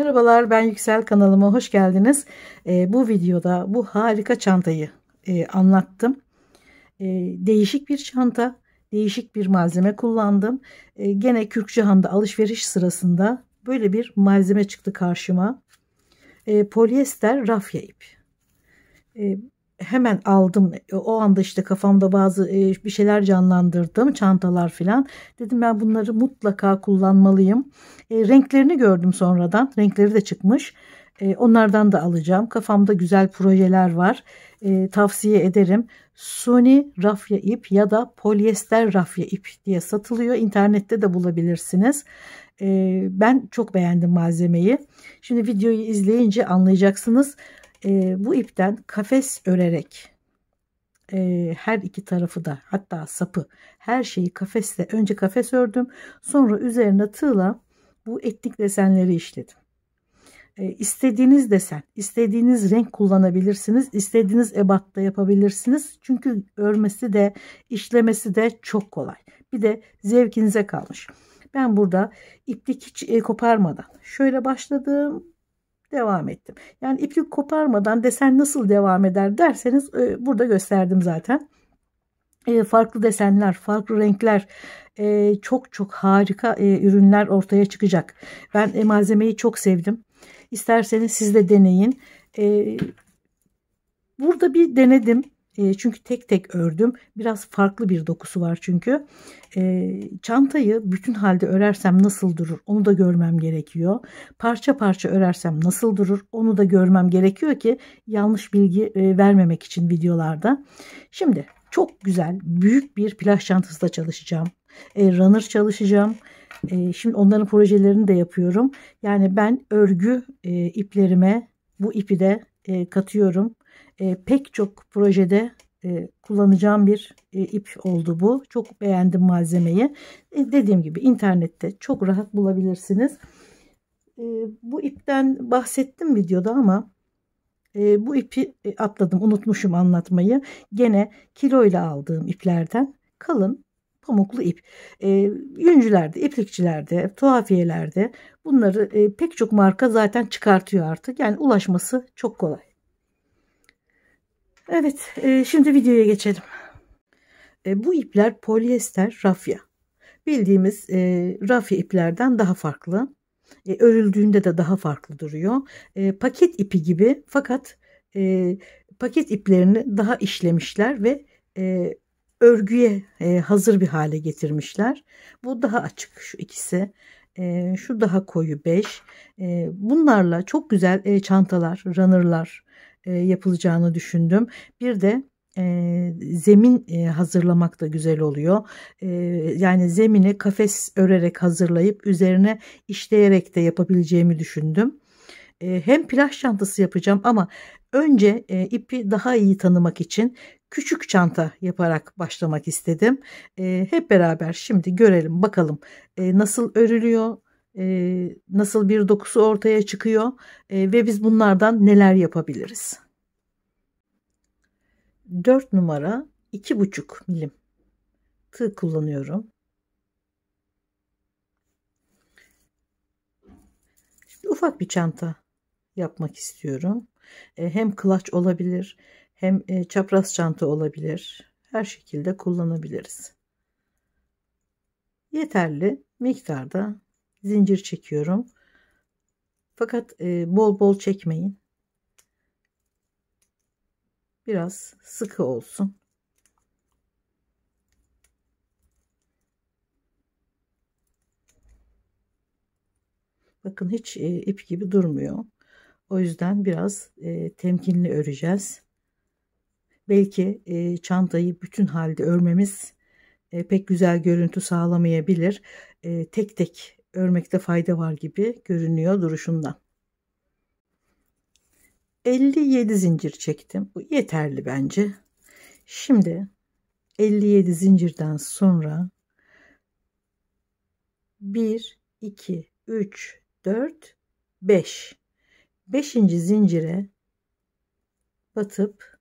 Merhabalar, ben Yüksel, kanalıma hoş geldiniz. Bu videoda bu harika çantayı anlattım. Değişik bir çanta, değişik bir malzeme kullandım. Gene Kürkcihan'da alışveriş sırasında böyle bir malzeme çıktı karşıma. Polyester rafya ip. Hemen aldım. O anda işte kafamda bazı bir şeyler canlandırdım, çantalar filan. Dedim ben bunları mutlaka kullanmalıyım. Renklerini gördüm sonradan. Renkleri de çıkmış. Onlardan da alacağım. Kafamda güzel projeler var. Tavsiye ederim. Suni rafya ip ya da polyester rafya ip diye satılıyor. İnternette de bulabilirsiniz. Ben çok beğendim malzemeyi. Şimdi videoyu izleyince anlayacaksınız. Bu ipten kafes örerek her iki tarafı da, hatta sapı, her şeyi kafesle, önce kafes ördüm, sonra üzerine tığla bu etnik desenleri işledim. İstediğiniz desen, istediğiniz renk kullanabilirsiniz, istediğiniz ebatta yapabilirsiniz. Çünkü örmesi de işlemesi de çok kolay. Bir de zevkinize kalmış. Ben burada iplik hiç koparmadan şöyle başladım, devam ettim. Yani iplik koparmadan desen nasıl devam eder derseniz burada gösterdim zaten. Farklı desenler, farklı renkler, çok çok harika ürünler ortaya çıkacak. Ben malzemeyi çok sevdim. İsterseniz siz de deneyin. Burada bir denedim. Çünkü tek tek ördüm. Biraz farklı bir dokusu var çünkü. Çantayı bütün halde örersem nasıl durur onu da görmem gerekiyor. Parça parça örersem nasıl durur onu da görmem gerekiyor ki yanlış bilgi vermemek için videolarda. Şimdi çok güzel büyük bir plaj çantası da çalışacağım. Runner çalışacağım. Şimdi onların projelerini de yapıyorum. Yani ben örgü iplerime bu ipi de katıyorum. Pek çok projede kullanacağım bir ip oldu bu. Çok beğendim malzemeyi. Dediğim gibi internette çok rahat bulabilirsiniz. Bu ipten bahsettim videoda ama bu ipi atladım, unutmuşum anlatmayı. Gene kiloyla aldığım iplerden kalın pamuklu ip. Yüncülerde, iplikçilerde, tuhafiyelerde bunları pek çok marka zaten çıkartıyor artık. Yani ulaşması çok kolay. Evet, şimdi videoya geçelim. Bu ipler polyester rafya. Bildiğimiz rafya iplerden daha farklı. Örüldüğünde de daha farklı duruyor. Paket ipi gibi, fakat paket iplerini daha işlemişler ve örgüye hazır bir hale getirmişler. Bu daha açık, şu ikisi. Şu daha koyu beş. Bunlarla çok güzel çantalar, runner'lar yapılacağını düşündüm. Bir de zemin hazırlamak da güzel oluyor. Yani zemini kafes örerek hazırlayıp üzerine işleyerek de yapabileceğimi düşündüm. Hem plaj çantası yapacağım ama önce ipi daha iyi tanımak için küçük çanta yaparak başlamak istedim. Hep beraber şimdi görelim bakalım nasıl örülüyor, nasıl bir dokusu ortaya çıkıyor ve biz bunlardan neler yapabiliriz. 4 numara 2,5 milim tığ kullanıyorum. Şimdi ufak bir çanta yapmak istiyorum. Hem clutch olabilir, hem çapraz çanta olabilir. Her şekilde kullanabiliriz. Yeterli miktarda zincir çekiyorum. Fakat bol bol çekmeyin. Biraz sıkı olsun. Bakın hiç ip gibi durmuyor. O yüzden biraz temkinli öreceğiz. Belki çantayı bütün halde örmemiz pek güzel görüntü sağlamayabilir. Tek tek örmekte fayda var gibi görünüyor duruşundan. 57 zincir çektim. Bu yeterli bence. Şimdi 57 zincirden sonra 1, 2, 3, 4, 5. 5. zincire batıp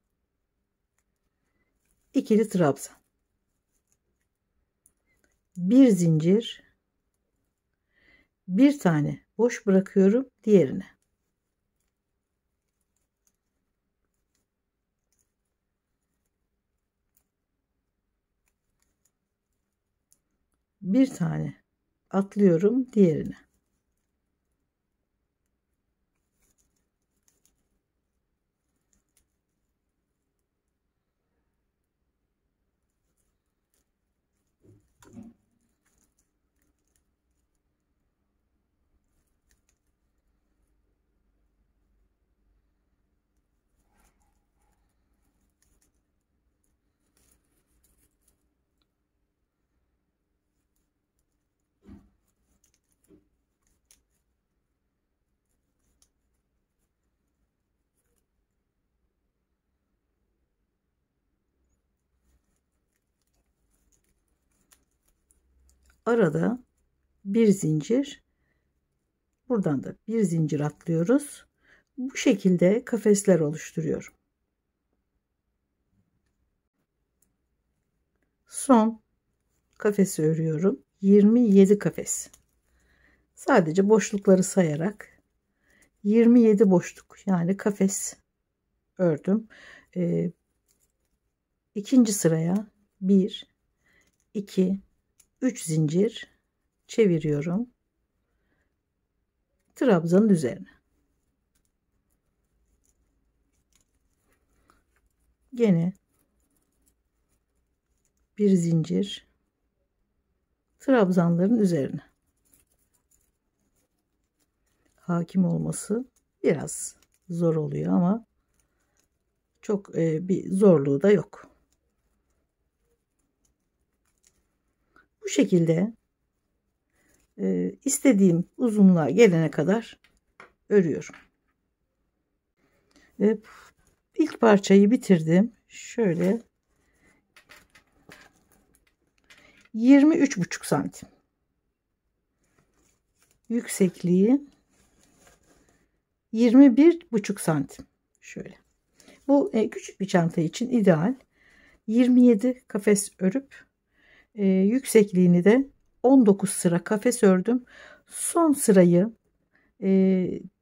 ikili trabzan. Bir zincir, bir tane Boş bırakıyorum diğerine. Bir tane atlıyorum diğerine. Arada bir zincir, buradan da bir zincir atlıyoruz. Bu şekilde kafesler oluşturuyorum. Son kafesi örüyorum. 27 kafes. Sadece boşlukları sayarak 27 boşluk, yani kafes ördüm. İkinci sıraya 1, 2, 3 zincir çeviriyorum. Trabzanın üzerine. Gene bir zincir trabzanların üzerine. Hakim olması biraz zor oluyor ama çok bir zorluğu da yok. Bu şekilde istediğim uzunluğa gelene kadar örüyorum. İlk parçayı bitirdim. Şöyle 23,5 santim. Yüksekliği 21,5 santim. Şöyle. Bu küçük bir çanta için ideal. 27 kafes örüp yüksekliğini de 19 sıra kafes ördüm. Son sırayı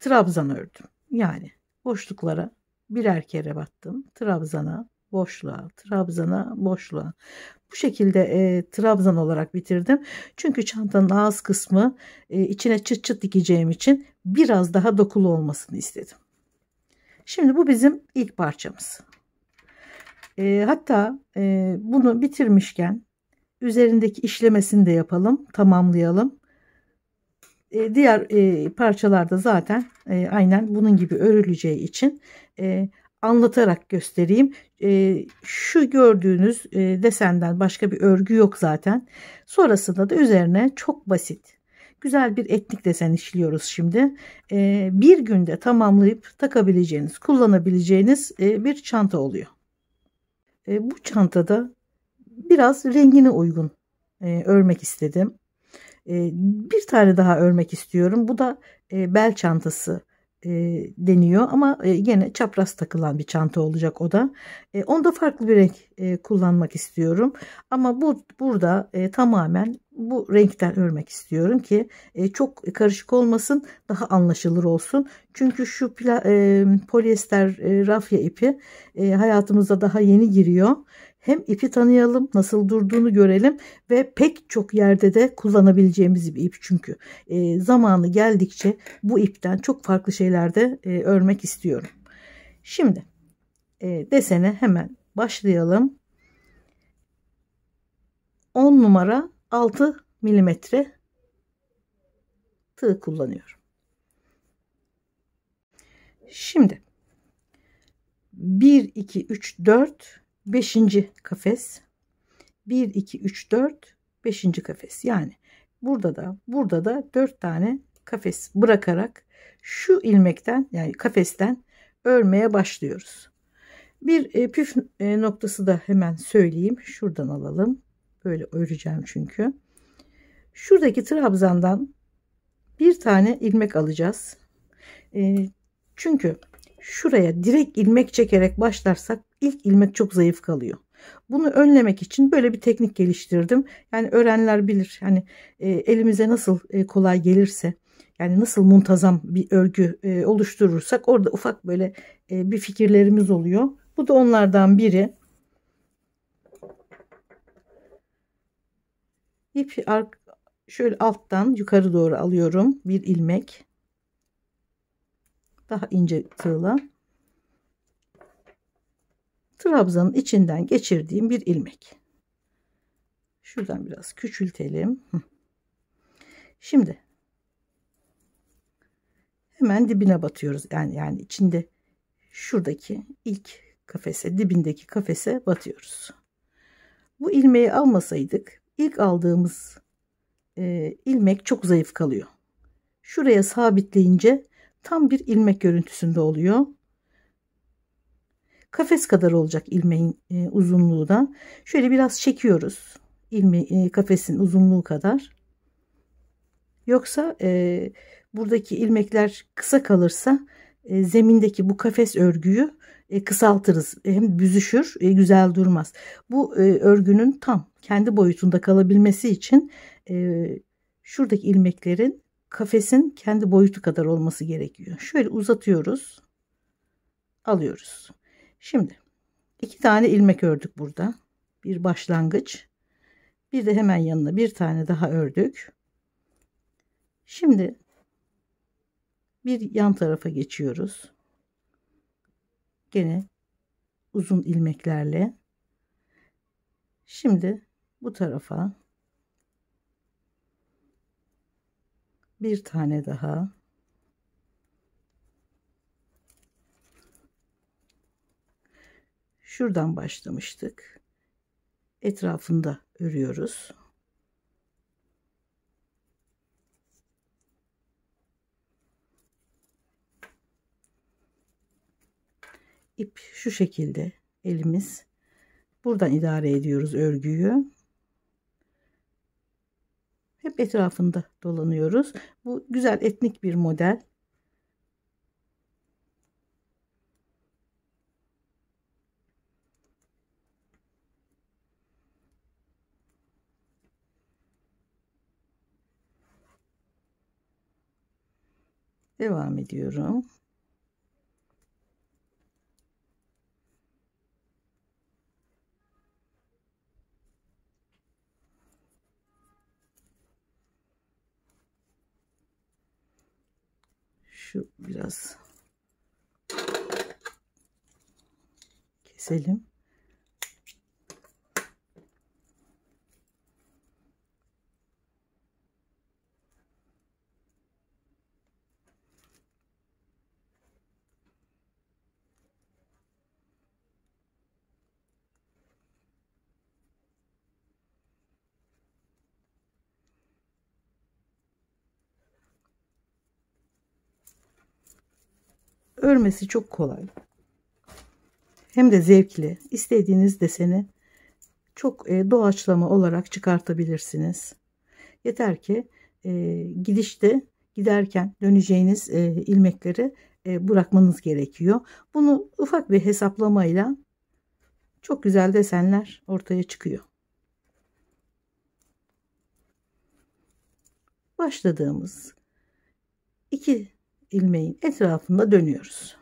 trabzan ördüm. Yani boşluklara birer kere battım. Trabzana, boşluğa, trabzana, boşluğa. Bu şekilde trabzan olarak bitirdim. Çünkü çantanın ağız kısmı içine çıt çıt dikeceğim için biraz daha dokulu olmasını istedim. Şimdi bu bizim ilk parçamız. Hatta bunu bitirmişken üzerindeki işlemesini de yapalım, tamamlayalım. Diğer parçalarda zaten aynen bunun gibi örüleceği için anlatarak göstereyim. Şu gördüğünüz desenden başka bir örgü yok zaten. Sonrasında da üzerine çok basit, güzel bir etnik desen işliyoruz şimdi. Bir günde tamamlayıp takabileceğiniz, kullanabileceğiniz bir çanta oluyor. Bu çantada biraz rengine uygun örmek istedim. Bir tane daha örmek istiyorum. Bu da bel çantası deniyor ama yine çapraz takılan bir çanta olacak o da. Onda farklı bir renk kullanmak istiyorum. Ama burada tamamen bu renkten örmek istiyorum ki çok karışık olmasın, daha anlaşılır olsun. Çünkü şu polyester rafya ipi hayatımıza daha yeni giriyor. Hem ipi tanıyalım, nasıl durduğunu görelim ve pek çok yerde de kullanabileceğimiz bir ip çünkü. Zamanı geldikçe bu ipten çok farklı şeylerde örmek istiyorum. Şimdi desene hemen başlayalım. 10 numara 6 milimetre tığ kullanıyorum. Şimdi 1, 2, 3, 4, 5. kafes. 1, 2, 3, 4, 5. kafes. Yani burada da 4 tane kafes bırakarak şu ilmekten, yani kafesten örmeye başlıyoruz. Bir püf noktası da hemen söyleyeyim. Şuradan alalım. Böyle öreceğim çünkü. Şuradaki trabzandan bir tane ilmek alacağız. Çünkü şuraya direkt ilmek çekerek başlarsak ilk ilmek çok zayıf kalıyor. Bunu önlemek için böyle bir teknik geliştirdim. Yani öğrenenler bilir. Hani elimize nasıl kolay gelirse. Yani nasıl muntazam bir örgü oluşturursak orada ufak böyle bir fikirlerimiz oluyor. Bu da onlardan biri. İpi şöyle alttan yukarı doğru alıyorum. Bir ilmek. Daha ince tığla. Trabzanın içinden geçirdiğim bir ilmek. Şuradan biraz küçültelim. Şimdi hemen dibine batıyoruz. Yani içinde şuradaki ilk kafese, dibindeki kafese batıyoruz. Bu ilmeği almasaydık ilk aldığımız ilmek çok zayıf kalıyor. Şuraya sabitleyince tam bir ilmek görüntüsünde oluyor. Kafes kadar olacak ilmeğin uzunluğu da. Şöyle biraz çekiyoruz. Kafesin uzunluğu kadar. Yoksa buradaki ilmekler kısa kalırsa zemindeki bu kafes örgüyü kısaltırız. Hem büzüşür, güzel durmaz. Bu örgünün tam kendi boyutunda kalabilmesi için şuradaki ilmeklerin kafesin kendi boyutu kadar olması gerekiyor. Şöyle uzatıyoruz. Alıyoruz. Şimdi 2 tane ilmek ördük burada. Bir başlangıç. Bir de hemen yanına bir tane daha ördük. Şimdi bir yan tarafa geçiyoruz. Gene uzun ilmeklerle. Şimdi bu tarafa bir tane daha. Şuradan başlamıştık. Etrafında örüyoruz. İp şu şekilde, elimiz. Buradan idare ediyoruz örgüyü. Hep etrafında dolanıyoruz. Bu güzel etnik bir model. Devam ediyorum. Şu biraz keselim. Örmesi çok kolay. Hem de zevkli. İstediğiniz deseni çok doğaçlama olarak çıkartabilirsiniz. Yeter ki giderken döneceğiniz ilmekleri bırakmanız gerekiyor. Bunu ufak bir hesaplamayla çok güzel desenler ortaya çıkıyor. Başladığımız 2 ilmeğin etrafında dönüyoruz.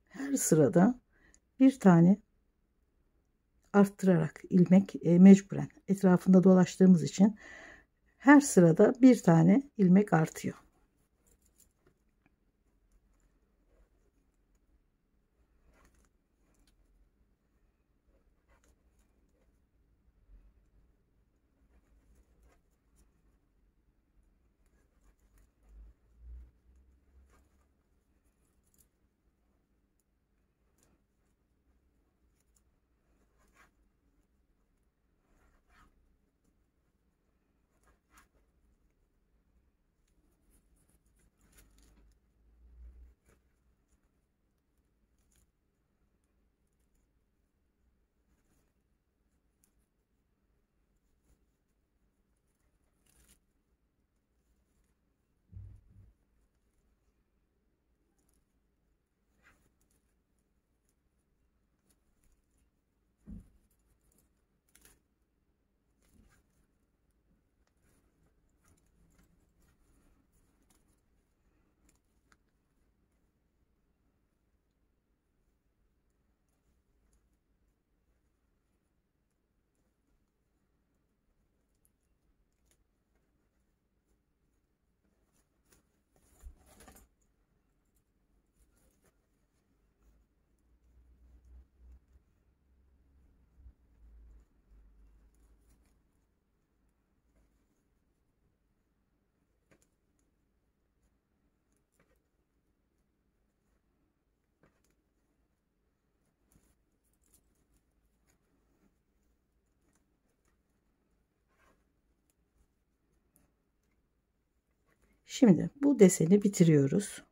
Her sırada bir tane arttırarak ilmek mecburen etrafında dolaştığımız için her sırada bir tane ilmek artıyor. Şimdi bu deseni bitiriyoruz.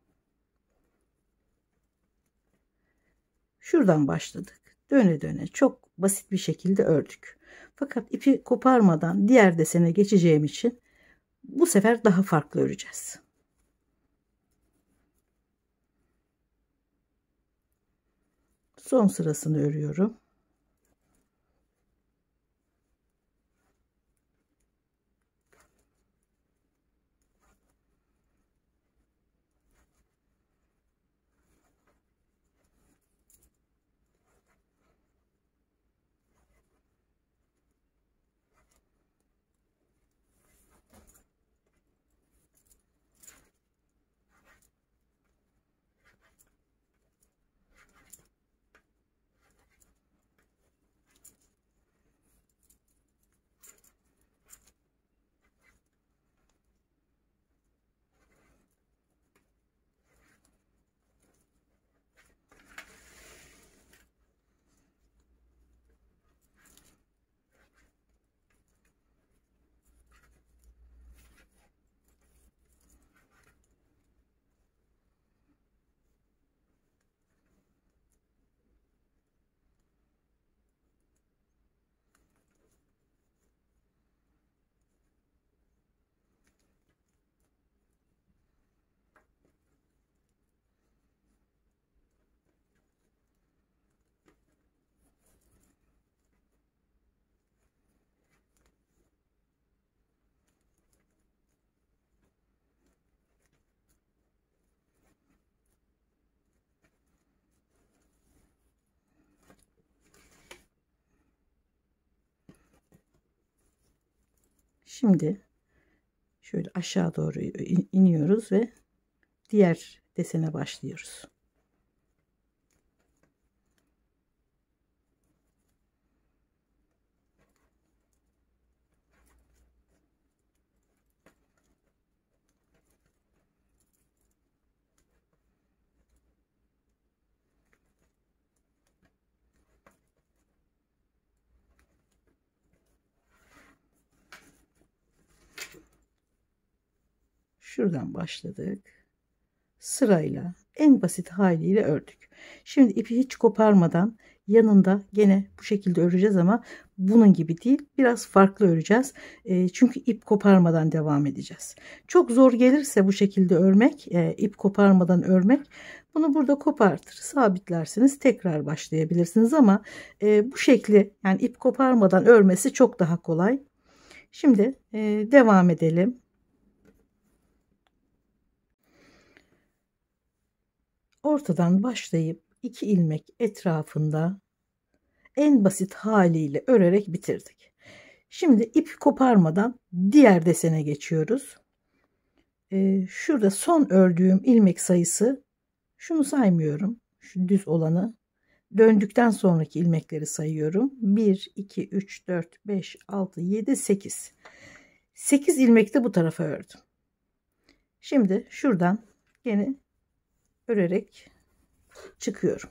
Şuradan başladık. Döne döne çok basit bir şekilde ördük. Fakat ipi koparmadan diğer desene geçeceğim için bu sefer daha farklı öreceğiz. Son sırasını örüyorum. Şimdi şöyle aşağı doğru iniyoruz ve diğer desene başlıyoruz. Şuradan başladık. Sırayla en basit haliyle ördük. Şimdi ipi hiç koparmadan yanında gene bu şekilde öreceğiz ama bunun gibi değil, biraz farklı öreceğiz. Çünkü ip koparmadan devam edeceğiz. Çok zor gelirse bu şekilde örmek, ip koparmadan örmek, bunu burada kopartır sabitlersiniz, tekrar başlayabilirsiniz ama bu şekli, yani ip koparmadan örmesi çok daha kolay. Şimdi devam edelim. Ortadan başlayıp 2 ilmek etrafında en basit haliyle örerek bitirdik. Şimdi ip koparmadan diğer desene geçiyoruz. Şurada son ördüğüm ilmek sayısı, şunu saymıyorum, şu düz olanı, döndükten sonraki ilmekleri sayıyorum. 1 2 3 4 5 6 7 8 8 ilmek de bu tarafa ördüm. Şimdi şuradan yine örerek çıkıyorum.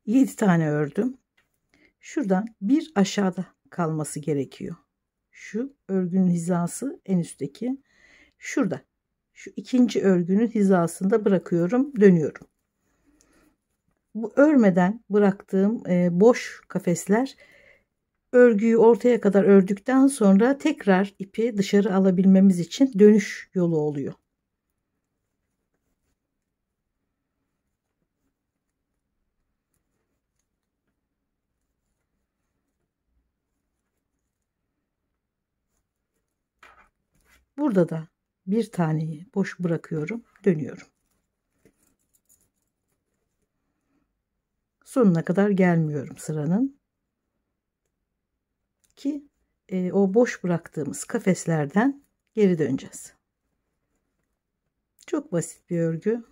Yedi tane ördüm. Şuradan bir aşağıda kalması gerekiyor. Şu örgünün hizası en üstteki. Şurada. Şu ikinci örgünün hizasında bırakıyorum. Dönüyorum. Bu örmeden bıraktığım boş kafesler, örgüyü ortaya kadar ördükten sonra tekrar ipi dışarı alabilmemiz için dönüş yolu oluyor. Burada da bir taneyi boş bırakıyorum, dönüyorum. Sonuna kadar gelmiyorum sıranın ki o boş bıraktığımız kafeslerden geri döneceğiz. Çok basit bir örgü.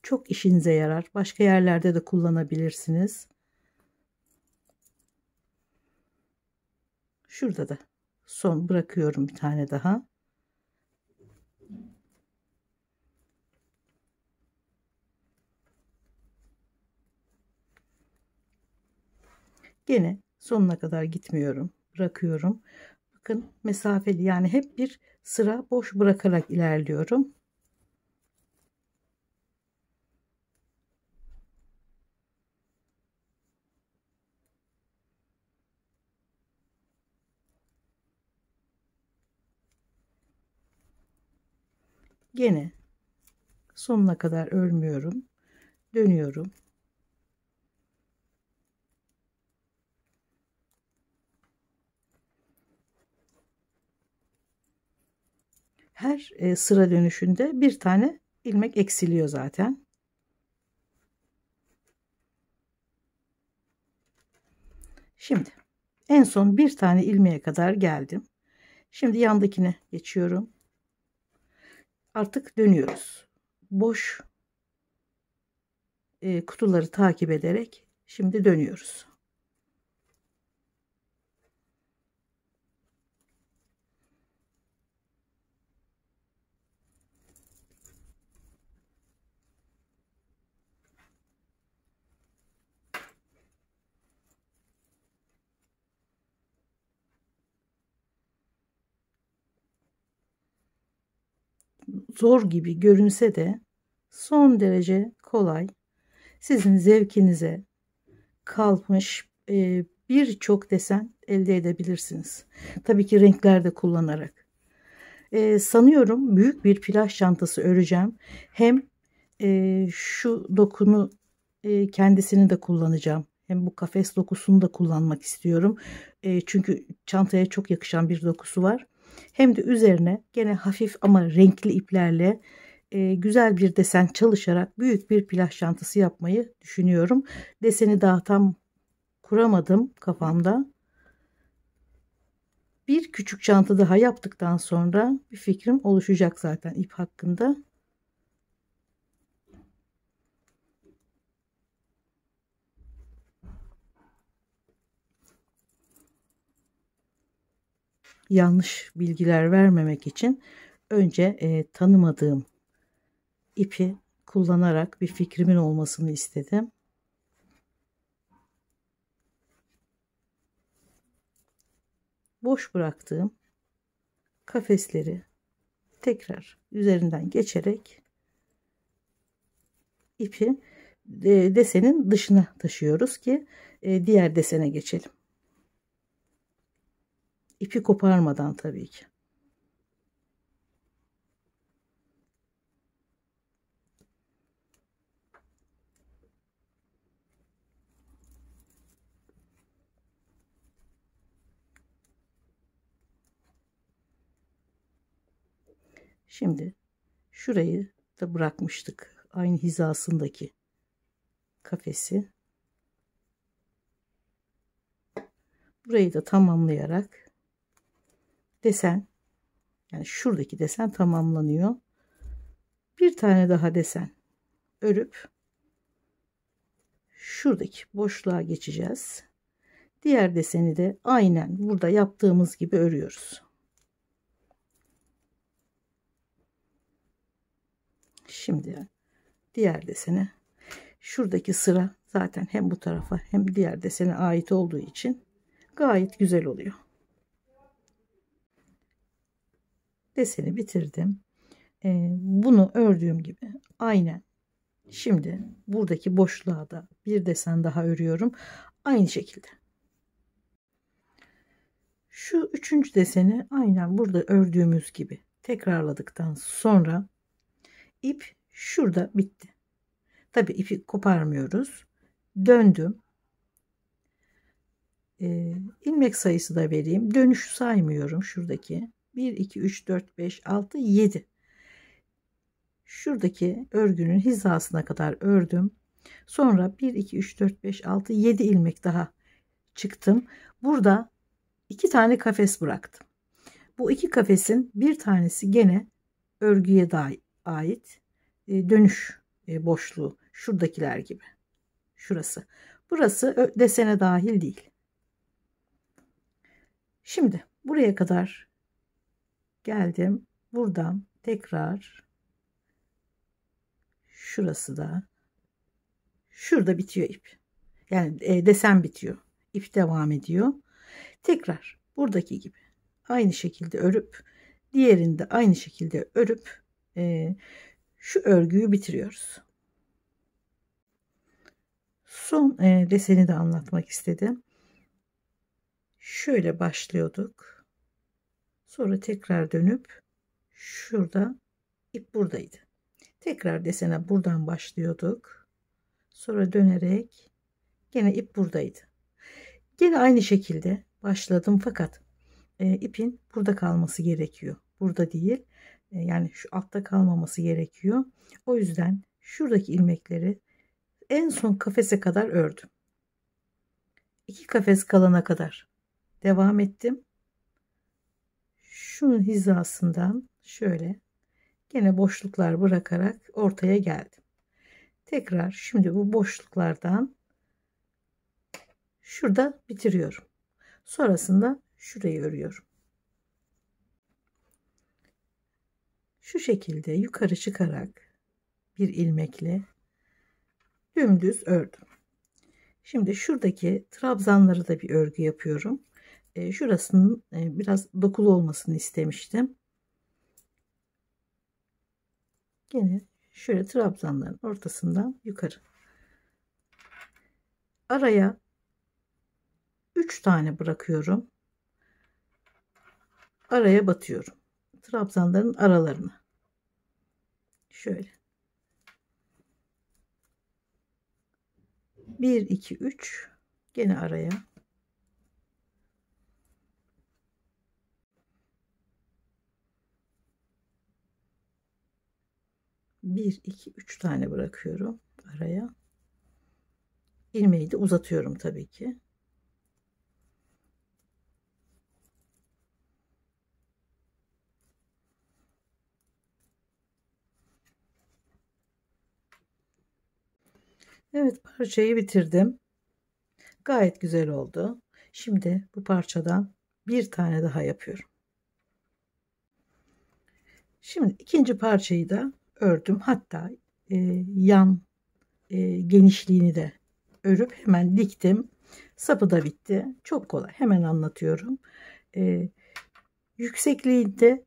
çok işinize yarar. Başka yerlerde de kullanabilirsiniz. Şurada da son bırakıyorum bir tane daha. Gene sonuna kadar gitmiyorum. Bırakıyorum. Bakın mesafeli, yani hep bir sıra boş bırakarak ilerliyorum. Gene sonuna kadar örmüyorum. Dönüyorum. Her sıra dönüşünde bir tane ilmek eksiliyor zaten. Şimdi en son bir tane ilmeğe kadar geldim. Şimdi yandakine geçiyorum. Artık dönüyoruz. Boş kutuları takip ederek şimdi dönüyoruz. Zor gibi görünse de son derece kolay. Sizin zevkinize kalmış birçok desen elde edebilirsiniz. Tabii ki renkler de kullanarak. Sanıyorum büyük bir plaj çantası öreceğim. Hem şu dokunu kendisini de kullanacağım. Hem bu kafes dokusunu da kullanmak istiyorum. Çünkü çantaya çok yakışan bir dokusu var. Hem de üzerine gene hafif ama renkli iplerle güzel bir desen çalışarak büyük bir plaj çantası yapmayı düşünüyorum. Deseni daha tam kuramadım kafamda. Bir küçük çanta daha yaptıktan sonra bir fikrim oluşacak zaten ip hakkında. Yanlış bilgiler vermemek için önce tanımadığım ipi kullanarak bir fikrimin olmasını istedim. Boş bıraktığım kafesleri tekrar üzerinden geçerek ipi desenin dışına taşıyoruz ki diğer desene geçelim. İpi koparmadan tabii ki. Şimdi şurayı da bırakmıştık. Aynı hizasındaki kafesi. Burayı da tamamlayarak desen, yani şuradaki desen tamamlanıyor. Bir tane daha desen örüp şuradaki boşluğa geçeceğiz. Diğer deseni de aynen burada yaptığımız gibi örüyoruz. Şimdi diğer desene, şuradaki sıra zaten hem bu tarafa hem diğer desene ait olduğu için gayet güzel oluyor. Deseni bitirdim. Bunu ördüğüm gibi aynen şimdi buradaki boşluğa da bir desen daha örüyorum. Aynı şekilde. Şu üçüncü deseni aynen burada ördüğümüz gibi tekrarladıktan sonra ip şurada bitti. Tabi ipi koparmıyoruz. Döndüm. İlmek sayısı da vereyim. Dönüş saymıyorum şuradaki. 1, 2, 3, 4, 5, 6, 7. Şuradaki örgünün hizasına kadar ördüm. Sonra 1, 2, 3, 4, 5, 6, 7 ilmek daha çıktım. Burada 2 tane kafes bıraktım. Bu 2 kafesin bir tanesi gene örgüye ait dönüş boşluğu. Şuradakiler gibi. Şurası. Burası desene dahil değil. Şimdi buraya kadar geldim. Buradan tekrar şurası da, şurada bitiyor ip. Yani desen bitiyor. İp devam ediyor. Tekrar buradaki gibi aynı şekilde örüp, diğerinde aynı şekilde örüp şu örgüyü bitiriyoruz. Son deseni de anlatmak istedim. Şöyle başlıyorduk. Sonra tekrar dönüp şurada ip buradaydı. Tekrar desene buradan başlıyorduk. Sonra dönerek gene ip buradaydı. Gene aynı şekilde başladım fakat ipin burada kalması gerekiyor. Burada değil. Yani şu altta kalmaması gerekiyor. O yüzden şuradaki ilmekleri en son kafese kadar ördüm. 2 kafes kalana kadar devam ettim. Şunun hizasından şöyle gene boşluklar bırakarak ortaya geldim. Tekrar şimdi bu boşluklardan şurada bitiriyorum. Sonrasında şurayı örüyorum. Şu şekilde yukarı çıkarak bir ilmekle dümdüz ördüm. Şimdi şuradaki trabzanları da bir örgü yapıyorum. Şurasının biraz dokulu olmasını istemiştim. Yine şöyle trabzanların ortasından yukarı. Araya 3 tane bırakıyorum. Araya batıyorum. Trabzanların aralarına. Şöyle. 1 2 3 gene araya. Bir, iki, üç tane bırakıyorum araya. İlmeği de uzatıyorum tabii ki. Evet, parçayı bitirdim. Gayet güzel oldu. Şimdi bu parçadan bir tane daha yapıyorum. Şimdi ikinci parçayı da ördüm. Hatta yan genişliğini de örüp hemen diktim. Sapı da bitti. Çok kolay. Hemen anlatıyorum. Yüksekliğinde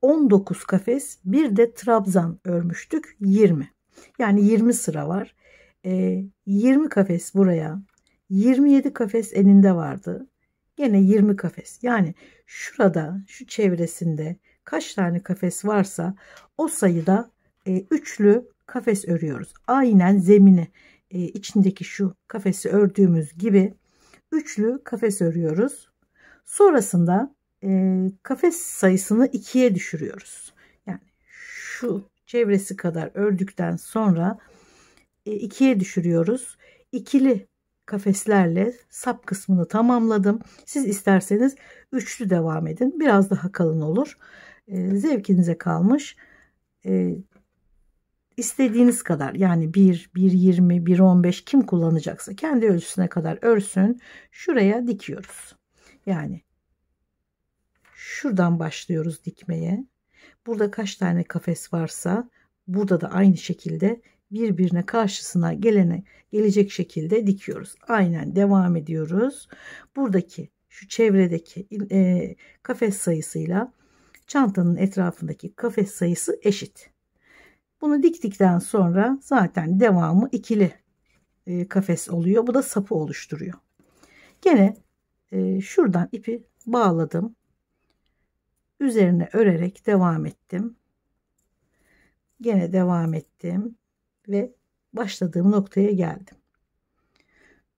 19 kafes, bir de trabzan örmüştük 20. Yani 20 sıra var. 20 kafes buraya, 27 kafes eninde vardı. Gene 20 kafes. Yani şurada, şu çevresinde kaç tane kafes varsa o sayıda üçlü kafes örüyoruz. Aynen zemini içindeki şu kafesi ördüğümüz gibi üçlü kafes örüyoruz. Sonrasında kafes sayısını 2'ye düşürüyoruz. Yani şu çevresi kadar ördükten sonra 2'ye düşürüyoruz. İkili kafeslerle sap kısmını tamamladım. Siz isterseniz üçlü devam edin. Biraz daha kalın olur. Zevkinize kalmış. İstediğiniz kadar, yani 1, 1.20, 1.15 kim kullanacaksa kendi ölçüsüne kadar örsün. Şuraya dikiyoruz. Yani şuradan başlıyoruz dikmeye. Burada kaç tane kafes varsa burada da aynı şekilde birbirine karşısına gelecek şekilde dikiyoruz. Aynen devam ediyoruz. Buradaki şu çevredeki kafes sayısıyla çantanın etrafındaki kafes sayısı eşit. Bunu diktikten sonra zaten devamı ikili kafes oluyor. Bu da sapı oluşturuyor. Gene şuradan ipi bağladım. Üzerine örerek devam ettim. Gene devam ettim ve başladığım noktaya geldim.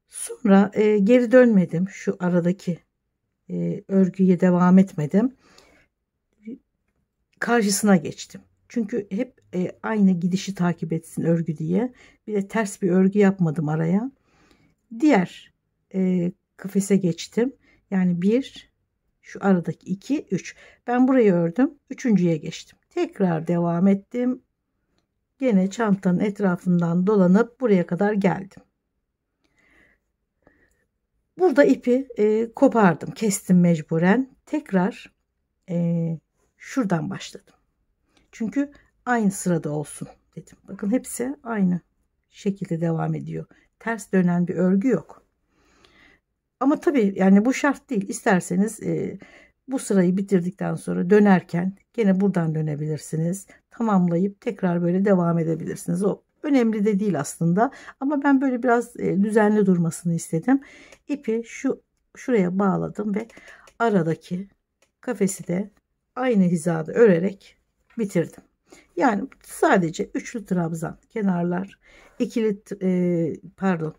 Sonra geri dönmedim. Şu aradaki örgüye devam etmedim. Karşısına geçtim. Çünkü hep aynı gidişi takip etsin örgü diye. Bir de ters bir örgü yapmadım araya. Diğer kafese geçtim. Yani bir, şu aradaki 2, 3. Ben burayı ördüm. Üçüncüye geçtim. Tekrar devam ettim. gene çantanın etrafından dolanıp buraya kadar geldim. Burada ipi kopardım, kestim mecburen. Tekrar şuradan başladım. Çünkü aynı sırada olsun dedim. Bakın hepsi aynı şekilde devam ediyor. Ters dönen bir örgü yok. Ama tabii yani bu şart değil. İsterseniz bu sırayı bitirdikten sonra dönerken gene buradan dönebilirsiniz. Tamamlayıp tekrar böyle devam edebilirsiniz. O önemli de değil aslında. Ama ben böyle biraz düzenli durmasını istedim. İpi şuraya bağladım ve aradaki kafesi de aynı hizada örerek bitirdim. Yani sadece üçlü trabzan kenarlar,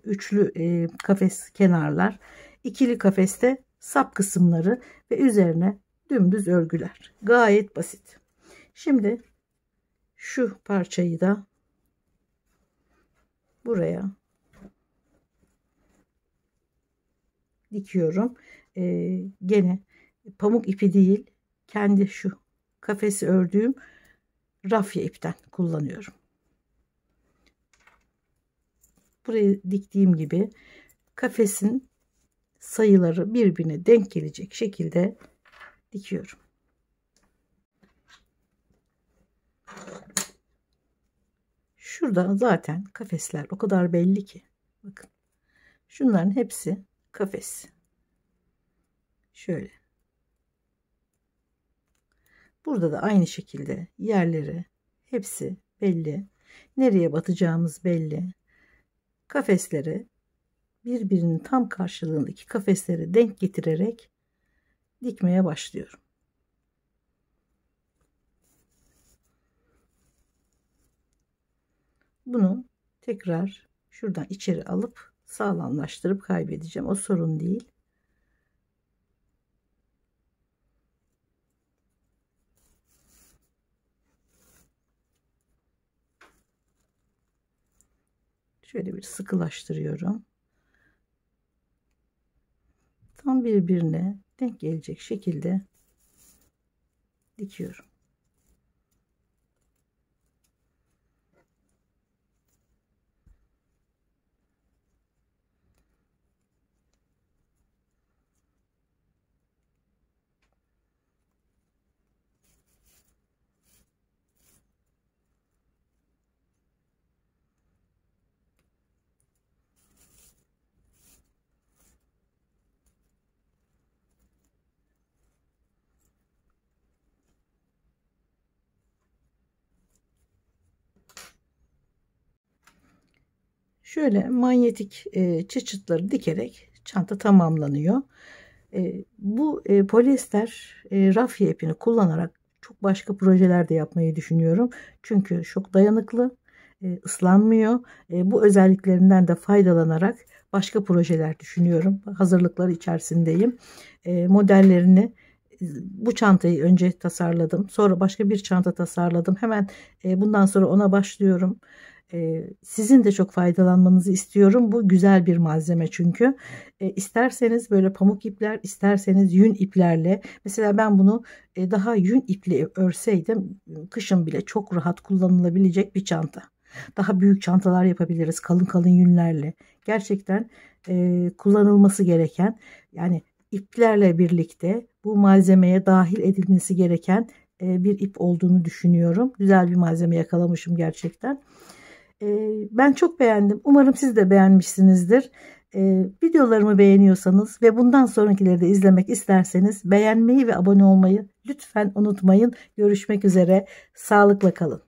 üçlü kafes kenarlar, ikili kafeste sap kısımları ve üzerine dümdüz örgüler. Gayet basit. Şimdi şu parçayı da buraya dikiyorum. Gene pamuk ipi değil, kendi şu kafesi ördüğüm rafya ipten kullanıyorum. Buraya diktiğim gibi kafesin sayıları birbirine denk gelecek şekilde dikiyorum. Şurada zaten kafesler o kadar belli ki. Bakın. Şunların hepsi kafes. Şöyle. Burada da aynı şekilde yerleri hepsi belli. Nereye batacağımız belli. Kafesleri birbirinin tam karşılığındaki kafesleri denk getirerek dikmeye başlıyorum. Bunu tekrar şuradan içeri alıp sağlamlaştırıp kaybedeceğim. O sorun değil. Şöyle bir sıkılaştırıyorum. Tam birbirine denk gelecek şekilde dikiyorum. Şöyle manyetik çıçıtları dikerek çanta tamamlanıyor. Bu polyester rafya ipini kullanarak çok başka projeler de yapmayı düşünüyorum. Çünkü çok dayanıklı, ıslanmıyor. Bu özelliklerinden de faydalanarak başka projeler düşünüyorum. Hazırlıkları içerisindeyim. Modellerini bu çantayı önce tasarladım. Sonra başka bir çanta tasarladım. Hemen bundan sonra ona başlıyorum. Sizin de çok faydalanmanızı istiyorum. Bu güzel bir malzeme çünkü. İsterseniz böyle pamuk ipler, isterseniz yün iplerle. Mesela ben bunu daha yün iple örseydim kışın bile çok rahat kullanılabilecek bir çanta. Daha büyük çantalar yapabiliriz kalın kalın yünlerle. Gerçekten kullanılması gereken, yani iplerle birlikte bu malzemeye dahil edilmesi gereken bir ip olduğunu düşünüyorum. Güzel bir malzeme yakalamışım gerçekten. Ben çok beğendim. Umarım siz de beğenmişsinizdir. Videolarımı beğeniyorsanız ve bundan sonrakileri de izlemek isterseniz beğenmeyi ve abone olmayı lütfen unutmayın. Görüşmek üzere. Sağlıkla kalın.